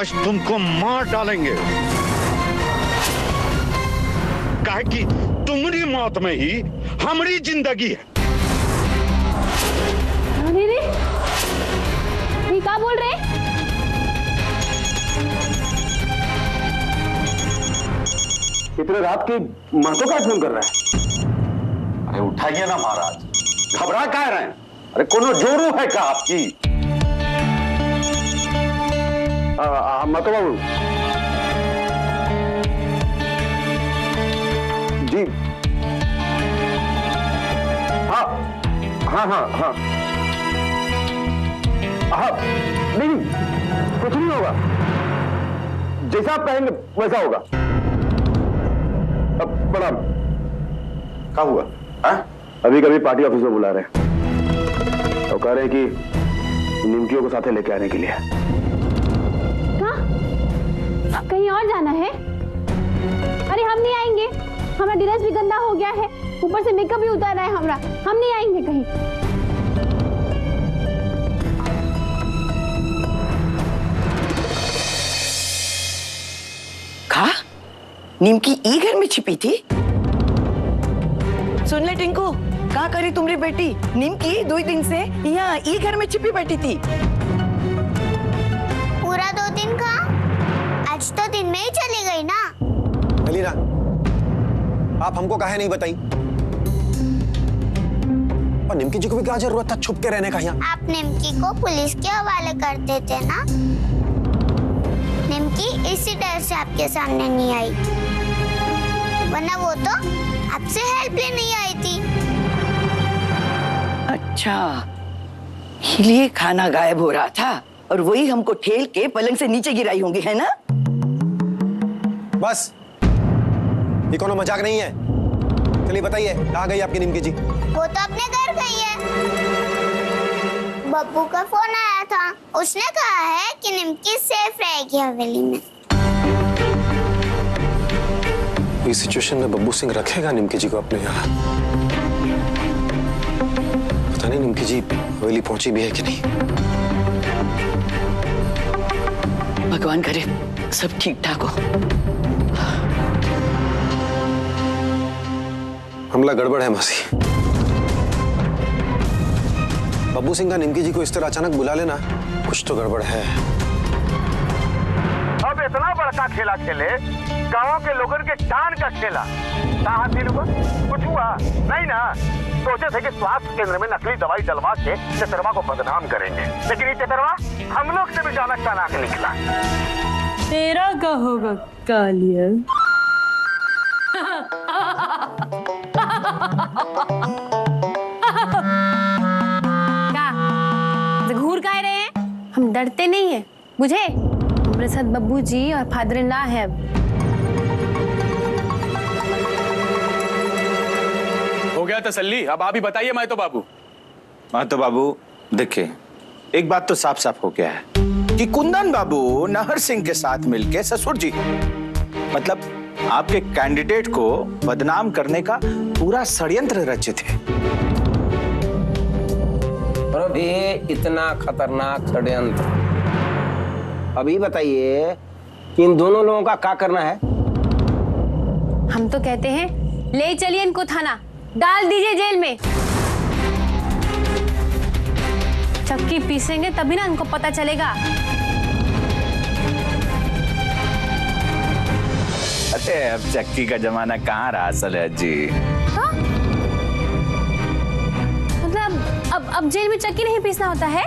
आज तुमको मार डालेंगे, काहे कि तुम्हारी मौत में ही हमारी जिंदगी है। अरे रे, ये क्या बोल रहे? इतने रात की महतो का फोन कर रहा है? अरे उठाइए ना महाराज, घबरा कह रहे हैं? अरे कोनो जोरू है क्या आपकी? महतो बाबू जी, हाँ हाँ हाँ हाँ हाँ, नहीं कुछ नहीं होगा, जैसा आप कहेंगे वैसा होगा। अब प्रणाम। क्या हुआ? अभी कभी पार्टी ऑफिस में बुला रहे हैं और कह रहे हैं कि निमकियों को साथे लेके आने के लिए। कहाँ? कहीं और जाना है? अरे हम नहीं आएंगे, हमारा ड्रेस भी गंदा हो गया है, ऊपर से मेकअप भी उतार रहा है हमारा, हम नहीं आएंगे कहीं। कहा निमकी ई घर में छिपी थी? सुन ले टिंकू, क्या करी तुम्हारी बेटी? निमकी 2 दिन से यहाँ ई घर में छिपी बैठी थी। पूरा 2 दिन का? आज तो दिन में ही चली गई ना। अलीना, आप हमको काहे नहीं बताई? और निमकी जी को भी क्या जरूरत था छुप के रहने का यहाँ? आप निमकी को पुलिस के हवाले कर देते ना। निमकी इसी डर से आपके सामने नहीं आई, वरना वो तो आपसे हेल्प लेने नहीं आई थी। अच्छा, इसलिए खाना गायब हो रहा था और वही हमको ठेल के पलंग से नीचे गिराई होंगी, है ना? बस, ये कोनो मजाक नहीं है। चलिए बताइए, कहाँ गई आपकी निमकी जी? वो तो अपने घर गई है। बब्बू का फोन आया था, उसने कहा है कि निमकी सेफ रहेगी हवेली में। इस सिचुएशन में बब्बू सिंह रखेगा निमकी जी को अपने यहाँ? पता नहीं निमकी जी हवेली पहुंची भी है कि नहीं। भगवान करे सब ठीक ठाक हो। हमला गड़बड़ है मासी। बब्बू सिंह का निमकी जी को इस तरह अचानक बुला लेना, कुछ तो गड़बड़ है। अब इतना बड़का खेला खेले, गांव के लोगों के जान का खेला, हासिल हुआ? कुछ हुआ नहीं ना। सोचे थे कि स्वास्थ्य केंद्र में नकली दवाई डलवा के चतरवा को बदनाम करेंगे, लेकिन ये चतरवा हम लोग से भी ज्यादा चालाक निकला। तेरा का होगा कालिया। क्या घूर का रहे हैं? हम डरते नहीं है, मुझे हमारे साथ बब्बू जी और फादर ना है। हो गया तसल्ली? अब आप ही बताइए महतो बाबू। महतो बाबू देखिए, एक बात तो साफ साफ हो गया है कि कुंदन बाबू नाहर सिंह के साथ मिलके ससुर जी, मतलब आपके कैंडिडेट को बदनाम करने का पूरा षड्यंत्र रचे थे। और अभी इतना खतरनाक षड्यंत्र, अभी बताइए कि इन दोनों लोगों का क्या करना है? हम तो कहते हैं ले चलिए इनको थाना, डाल दीजिए जेल में। चक्की पीसेंगे तभी ना इनको पता चलेगा। अरे अब चक्की का जमाना कहाँ रहा सले जी। हाँ? मतलब अब जेल में चक्की नहीं पीसना होता है?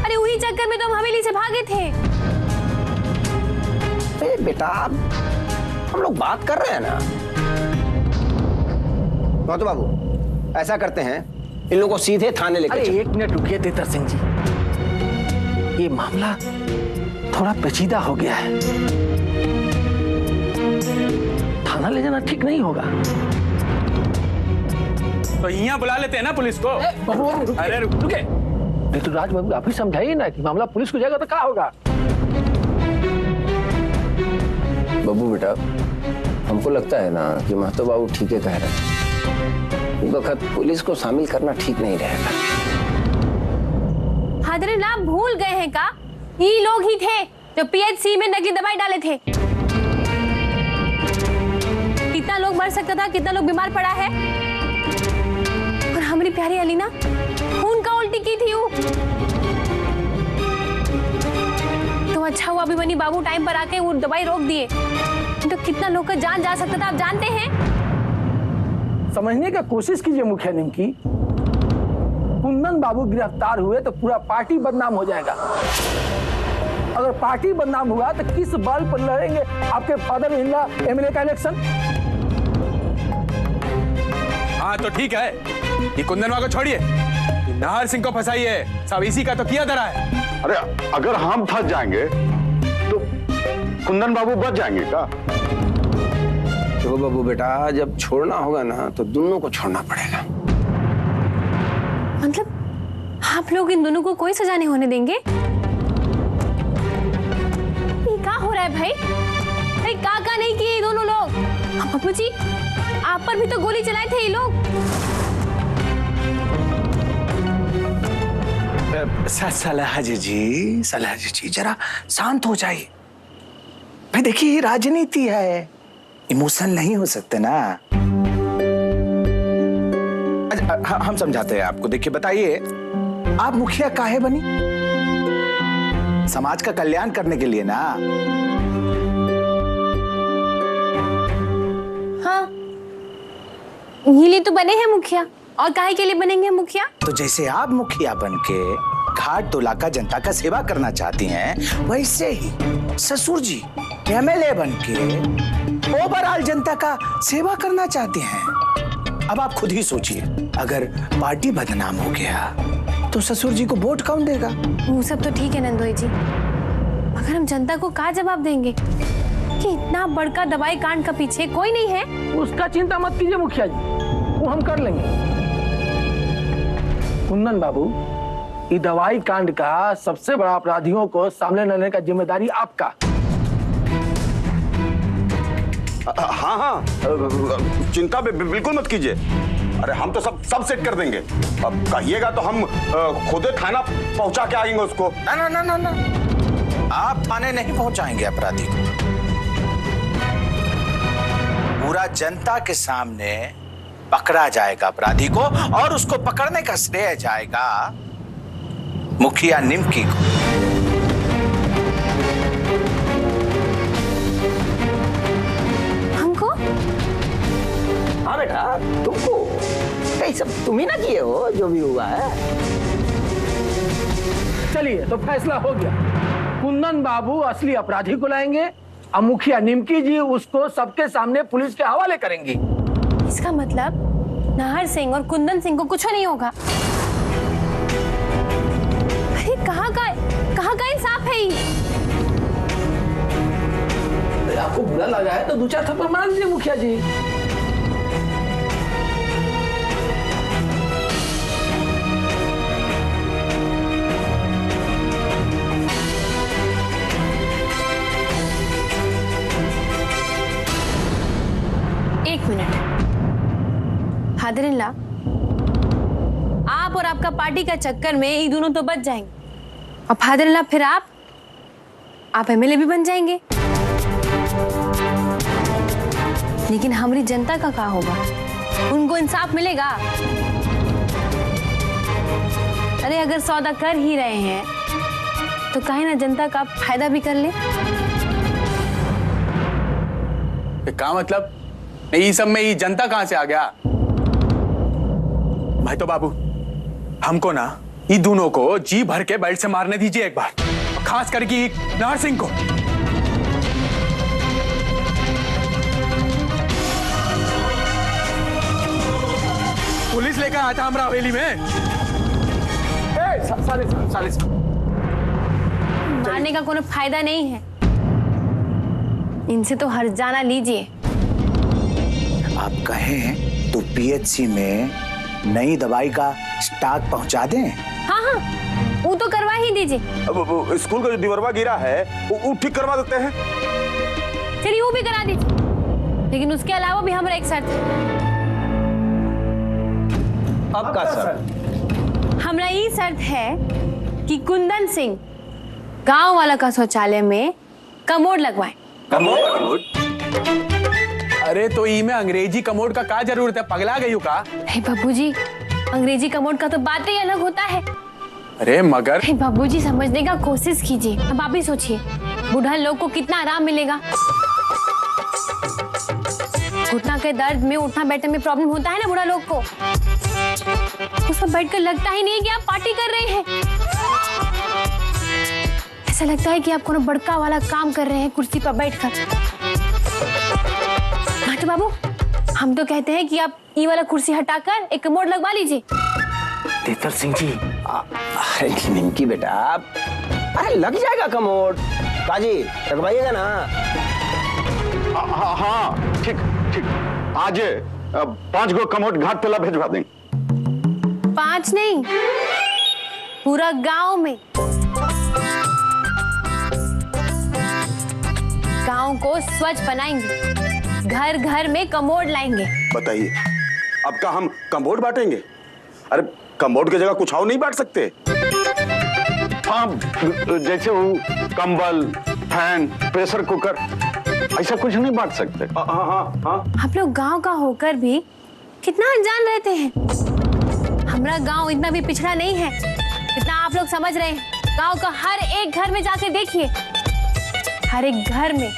अरे वही चक्कर में तो हम हवेली से भागे थे। अरे बेटा, हम लोग बात कर रहे हैं ना। महतो बाबू, ऐसा करते हैं, इन लोगों को सीधे थाने लेकर। अरे एक मिनट रुकिए तेतर सिंह जी, ये मामला थोड़ा पेचीदा हो गया है, थाना ले जाना ठीक नहीं होगा। तो यहाँ बुला लेते हैं ना पुलिस को। अरे रुके, ऋतुराज बाबू आप ही समझाइए ना कि मामला पुलिस को जाएगा तो क्या होगा। बब्बू बेटा, हमको लगता है ना कि महतो बाबू ठीक है कह रहे हैं। इस वक्त पुलिस को शामिल करना ठीक नहीं रहेगा। फादर नाम भूल गए हैं का? ये लोग ही थे जो पीएचसी में नकली दवाई डाले थे। कितना लोग मर सकता था, कितना लोग बीमार पड़ा है। और हमारी प्यारी अलीना खून का उल्टी की थी वो। तो अच्छा हुआ अभिमन्यु बाबू टाइम पर आके वो दवाई रोक दिए, तो कितना लोग का जान जा सकता था, आप जानते हैं। समझने का कोशिश कीजिए मुखिया निमकी, कुंदन बाबू गिरफ्तार हुए तो पूरा पार्टी बदनाम हो जाएगा। अगर पार्टी बदनाम हुआ तो किस बल पर लड़ेंगे आपके फादर इन लॉ एमएलए का इलेक्शन? हाँ तो ठीक है, ये कुंदनवा को छोड़िए, नाहर सिंह को फंसाइए, सब इसी का तो किया धरा है। अरे अगर हम फंस जाएंगे तो कुंदन बाबू बच जाएंगे क्या? तो बाबू बेटा, जब छोड़ना होगा ना तो दोनों को छोड़ना पड़ेगा। मतलब आप लोग इन दोनों को कोई सजा नहीं होने देंगे? ये क्या हो रहा है भाई? अरे का नहीं किए ये दोनों लोग? पप्पू जी, आप पर भी तो गोली चलाए थे ये लोग। सलाहजी जी जरा शांत हो जाइए। भाई देखिए, ये राजनीति है, इमोशन नहीं हो सकते ना। हम समझाते हैं आपको। देखिए बताइए, आप मुखिया काहे बनी? समाज का कल्याण करने के लिए ना। हाँ, ये लिए तो बने हैं मुखिया, और काहे के लिए बनेंगे मुखिया? तो जैसे आप मुखिया बनके घाट तोलाका जनता का सेवा करना चाहती हैं, वैसे ही ससुर जी एमएलए बनके ओवरऑल जनता का सेवा करना चाहते हैं। अब आप खुद ही सोचिए, अगर पार्टी बदनाम हो गया तो ससुर जी को वोट कौन देगा? वो सब तो ठीक है नंदोई जी, मगर हम जनता को क्या जवाब देंगे कि इतना बड़का दवाई कांड का पीछे कोई नहीं है? उसका चिंता मत कीजिए मुखिया जी, वो हम कर लेंगे। कुंदन बाबू, ये दवाई कांड का सबसे बड़ा अपराधियों को सामने लाने का जिम्मेदारी आपका। हाँ, चिंता बिल्कुल मत कीजिए। अरे हम तो सब सेट कर देंगे। अब कहिएगा तो हम खुद थाना पहुंचा के आएंगे उसको। ना, आप थाने नहीं पहुंचाएंगे अपराधी को। पूरा जनता के सामने पकड़ा जाएगा अपराधी को, और उसको पकड़ने का श्रेय जाएगा मुखिया निमकी को। हमको? हाँ बेटा, तुमको। ये सब तुम ही ना किए हो, जो भी हुआ है। चलिए, तो फैसला हो गया। कुंदन बाबू असली अपराधी को लाएंगे और मुखिया निमकी जी उसको सबके सामने पुलिस के हवाले करेंगी। इसका मतलब नाहर सिंह और कुंदन सिंह को कुछ नहीं होगा। अरे कहाँ का इंसाफ है ये? आपको बुरा लगा है तो 2-4 थप्पड़ मार दीजिए मुखिया जी। एक मिनट, फादर इन लॉ, आप और आपका पार्टी का चक्कर में ये दोनों तो बच जाएंगे, और फादर इन लॉ फिर आप एमएलए भी बन जाएंगे। लेकिन हमारी जनता का क्या होगा? उनको इंसाफ मिलेगा? अरे अगर सौदा कर ही रहे हैं तो काहे ना जनता का फायदा भी कर ले। क्या मतलब? ये सब में ये जनता कहां से आ गया? भाई तो बाबू, हमको ना ये दोनों को जी भर के बेल्ट से मारने दीजिए एक बार, खास करके नाहर सिंह को। पुलिस लेकर आया था हमारा हवेली में। साले मारने का कोई फायदा नहीं है, इनसे तो हर्जाना लीजिए। आप कहें तो पीएचसी में नई दवाई का स्टॉक पहुंचा दें। हाँ, वो तो करवा ही दीजिए। अब स्कूल का जो दीवारवा गिरा है वो ठीक करवा देते हैं। चलिए वो भी करा दीजिए, लेकिन उसके अलावा भी हमारा एक शर्त है। आपका सर? हमारा ये शर्त है कि कुंदन सिंह गांव वाला का शौचालय में कमोड लगवाएं। कमोड? अरे तो ई में अंग्रेजी कमोड का क्या जरूरत है, पगला गई हो का? बाबूजी, अंग्रेजी कमोड का तो बात ही अलग होता है। अरे मगर बाबूजी समझने का कोशिश कीजिए। अब आप ही सोचिए, बूढ़ा लोग को कितना आराम मिलेगा। घुटना के दर्द में उठना बैठने में प्रॉब्लम होता है ना बूढ़ा लोग को। तो सब बैठकर लगता ही नहीं कि आप पार्टी कर रहे हैं। ऐसा लगता है कि आप कोनो बड़का वाला काम कर रहे हैं कुर्सी पर बैठकर। नाटू बाबू, हम तो कहते हैं कि आप ये वाला कुर्सी हटाकर एक कमोड लगवा लीजिए। तेतर सिंह जी, निमकी बेटा, अरे लग जाएगा कमोड। काजी लगवाइएगा ना? हाँ ठीक ठीक, आज 5 गो कमोड घाट तला भेजवा दें। 5 नहीं, पूरा गांव में। गांव को स्वच्छ बनाएंगे, घर घर में कमोड लाएंगे। बताइए, अब का हम कमोड बांटेंगे? अरे कमोड की जगह कुछ और नहीं बांट सकते? हाँ, जैसे वो कंबल, फैन, प्रेशर कुकर, ऐसा कुछ नहीं बांट सकते। हाँ हाँ हाँ। आप लोग गांव का होकर भी कितना अनजान रहते हैं। हमारा गांव इतना भी पिछड़ा नहीं है जितना आप लोग समझ रहे हैं। गांव का हर एक घर में जाकर देखिए, हर एक घर में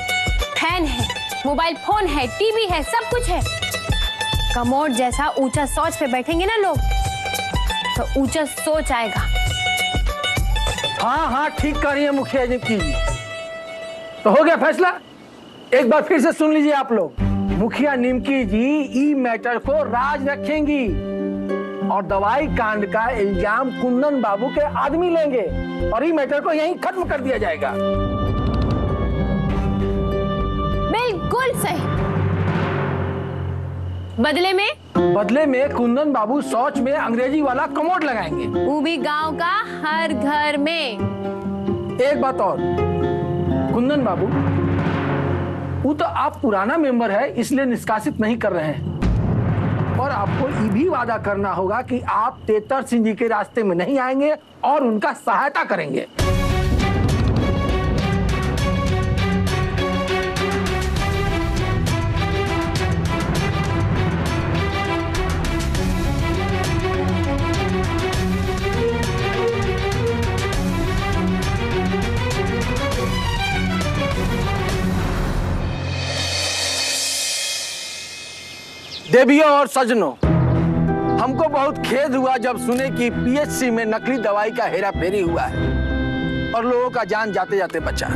फैन है, मोबाइल फोन है, टीवी है, सब कुछ है। कमोड जैसा ऊंचा सोच पे बैठेंगे ना लोग, तो ऊंचा सोच आएगा। हाँ हाँ, ठीक कह रही है मुखिया जी की। तो हो गया फैसला। एक बार फिर से सुन लीजिए आप लोग। मुखिया निमकी जी ई मैटर को राज रखेंगी और दवाई कांड का इल्जाम कुंदन बाबू के आदमी लेंगे और ई मैटर को यहीं खत्म कर दिया जाएगा। बिल्कुल सही। बदले में कुंदन बाबू शौच में अंग्रेजी वाला कमोड लगाएंगे, वो भी गांव का हर घर में। एक बात और, कुंदन बाबू, वो तो आप पुराना मेंबर है इसलिए निष्कासित नहीं कर रहे हैं, और आपको ये भी वादा करना होगा कि आप तेतर सिंह जी के रास्ते में नहीं आएंगे और उनका सहायता करेंगे। देवियों और सजनों, हमको बहुत खेद हुआ जब सुने कि पीएचसी में नकली दवाई का हेराफेरी हुआ है और लोगों का जान जाते जाते बचा।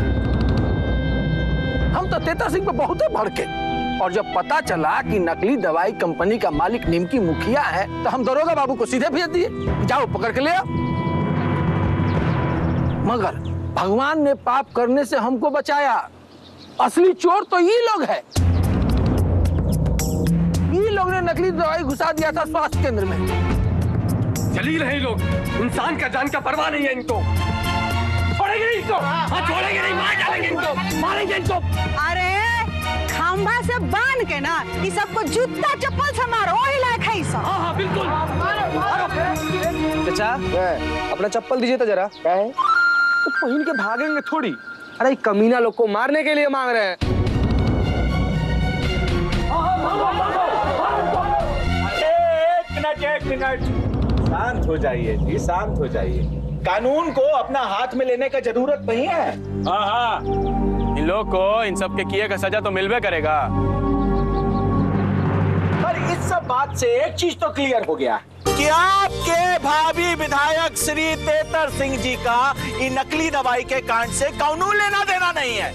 हम तो तेतर सिंह पे बहुत भड़के, और जब पता चला कि नकली दवाई कंपनी का मालिक निमकी मुखिया है तो हम दरोगा बाबू को सीधे भेज दिए, जाओ पकड़ के ले आओ। मगर भगवान ने पाप करने से हमको बचाया। असली चोर तो ये लोग है। ये लोग ने नकली दवाई घुसा दिया था स्वास्थ्य केंद्र में। जलील है लोग, इंसान का जान का परवाह नहीं है इनको। छोड़ेंगे नहीं इनको, हाँ छोड़ेंगे नहीं, मार डालेंगे इनको, मारेंगे इनको। अरे खंभा से बांध के ना ये सबको जूता चप्पल से मारो, वही लायक है सब। हाँ हाँ बिल्कुल। चाचा, अपना चप्पल दीजिए तो जरा। क्या है? तो पहन के भागेंगे थोड़ी। अरे कमीना लोग को मारने के लिए मांग रहे हैं। एक मिनट, शांत हो जाइए जी, शांत हो जाइए। कानून को अपना हाथ में लेने का जरूरत नहीं है। हाँ हाँ, इन लोग को इन सब के किए का सजा तो मिलवे करेगा। पर इस सब बात से एक चीज तो क्लियर हो गया कि आपके भावी विधायक श्री तेतर सिंह जी का इन नकली दवाई के कांड से कानून लेना देना नहीं है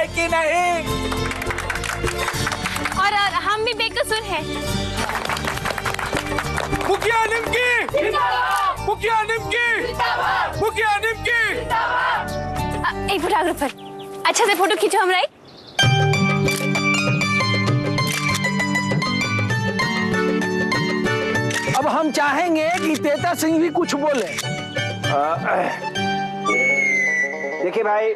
कि नहीं? और हम भी बेकसूर हैं। मुखिया निमकी, मुखिया निमकी, मुखिया निमकी। एक फोटोग्राफर, अच्छा से फोटो खींचो हमरा। अब हम चाहेंगे कि तेतर सिंह भी कुछ बोले। देखिए भाई,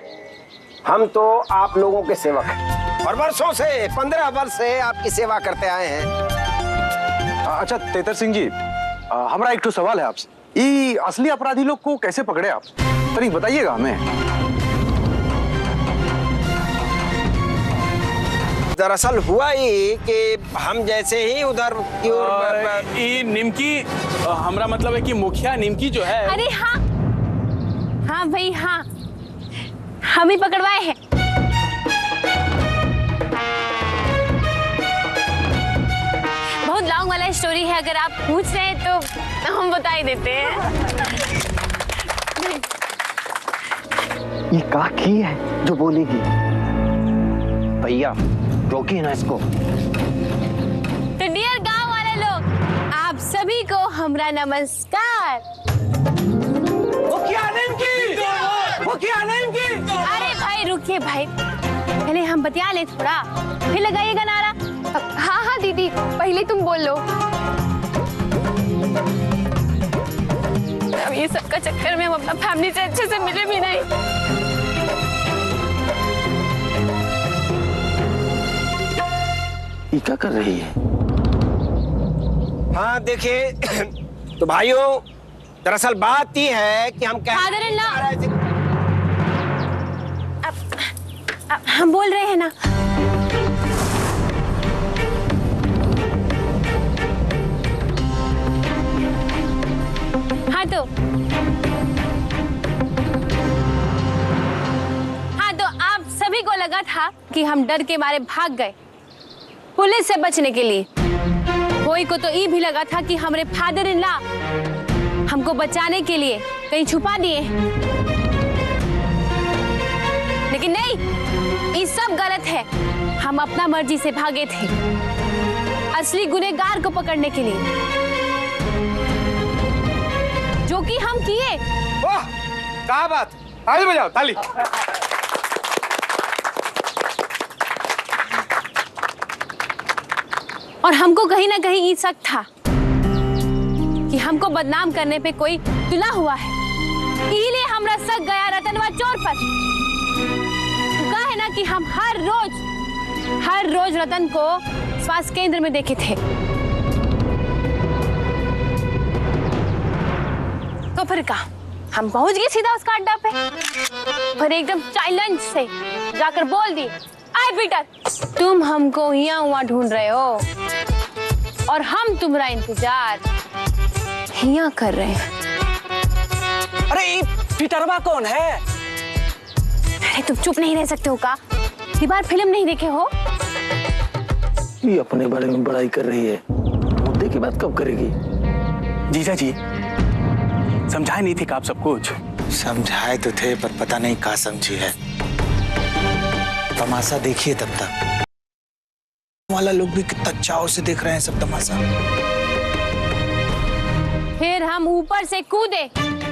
हम तो आप लोगों के सेवक हैं और वर्षों से 15 वर्ष से आपकी सेवा करते आए हैं। अच्छा तेतर सिंह जी, हमारा एक तो सवाल है आपसे। ये असली अपराधी लोग को कैसे पकड़े आप? तनिक बताइएगा हमें। दरअसल हुआ ही कि हम जैसे ही उधर की ओर ये निमकी हमरा मतलब है कि मुखिया निमकी जो है। अरे हाँ हाँ भाई हाँ, हम ही पकड़वाए हैं। बहुत लॉन्ग वाला स्टोरी है, अगर आप पूछ रहे हैं तो हम बता ही देते हैं। ये काकी है जो बोलेगी। भैया रोकिए ना इसको। तो डियर गांव वाले लोग, आप सभी को हमरा नमस्कार। अरे भाई रुकिए भाई, पहले हम बतिया ले थोड़ा, फिर लगाइएगा नारा। हाँ हाँ दीदी, पहले तुम बोलो। अब ये सबका चक्कर में हम अपना फैमिली से अच्छे से मिले भी नहीं। ये क्या कर रही है? हाँ देखिए तो भाइयों, दरअसल बात ये है कि हम क्या हम बोल रहे हैं ना। हाँ तो आप सभी को लगा था कि हम डर के मारे भाग गए पुलिस से बचने के लिए। कोई को तो ये भी लगा था कि हमारे फादर इन लॉ हमको बचाने के लिए कहीं छुपा दिए, लेकिन नहीं, ये सब गलत है। हम अपना मर्जी से भागे थे असली गुनहगार को पकड़ने के लिए, जो कि हम किए। वाह क्या बात, ताली बजाओ ताली। और हमको कहीं ना कहीं ये शक था कि हमको बदनाम करने पे कोई तुला हुआ है, इसलिए हमरा शक गया रतनवा चोर पर। कहा है ना कि हम हर रोज रतन को स्वास्थ्य केंद्र में देखे थे। तो फिर कहा हम पहुंच गए सीधा उसका अड्डा पे, फिर एकदम चाइलेंज से जाकर बोल दी, आए पीटर, तुम हमको यहाँ ढूंढ रहे हो और हम तुम्हारा इंतजार यहाँ कर रहे हैं। अरे ये पीटरवा कौन है? अरे तुम चुप नहीं रह सकते हो का? ये बार फिल्म नहीं देखे हो? ये अपने बारे में बड़ाई कर रही है, मुद्दे की बात कब करेगी? जीजा जी समझाए नहीं थे का आप सब कुछ? समझाए तो थे पर पता नहीं कहाँ समझी है। तमाशा देखिए तब तक। वाला लोग भी कितना चाव से देख रहे हैं सब तमाशा। फिर हम ऊपर से कूदे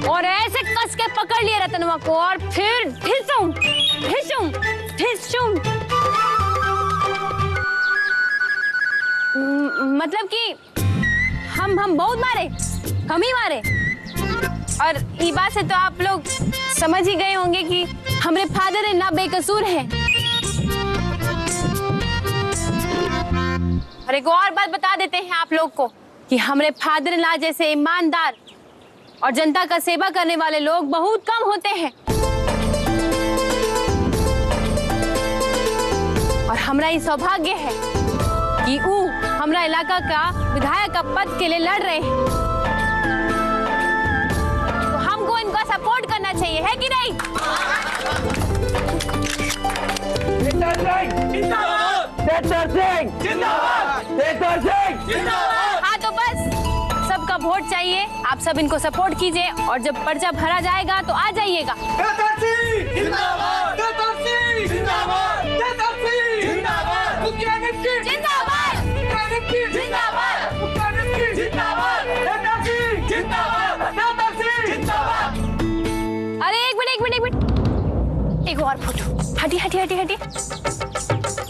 और ऐसे कस के पकड़ लिए रतनवा को और फिर ढिसुम ढिसुम ढिसुम, मतलब कि हम बहुत मारे, हम ही मारे। और ये बात से तो आप लोग समझ ही गए होंगे कि हमारे फादर इन लॉ बेकसूर हैं। और एक और बात बता देते हैं आप लोग को कि हमारे फादर इन लॉ जैसे ईमानदार और जनता का सेवा करने वाले लोग बहुत कम होते हैं। और हमारा ये सौभाग्य है कि वो हमारा इलाका का विधायक का पद के लिए लड़ रहे हैं, तो हमको इनका सपोर्ट करना चाहिए, है कि नहीं? हाँ तो बस सबका वोट चाहिए, आप सब इनको सपोर्ट कीजिए और जब पर्चा भरा जाएगा तो आ जाइएगा। अरे एक मिनट, एक और फोटो। हटी।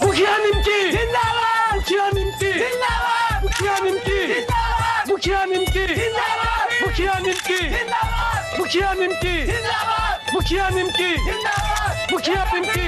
मुखिया निमकी जिंदाबाद, मुखिया निमकी जिंदाबाद, मुखिया निमकी जिंदाबाद, मुखिया निमकी जिंदाबाद, मुखिया निमकी जिंदाबाद, मुखिया निमकी जिंदाबाद, मुखिया निमकी जिंदाबाद, मुखिया निमकी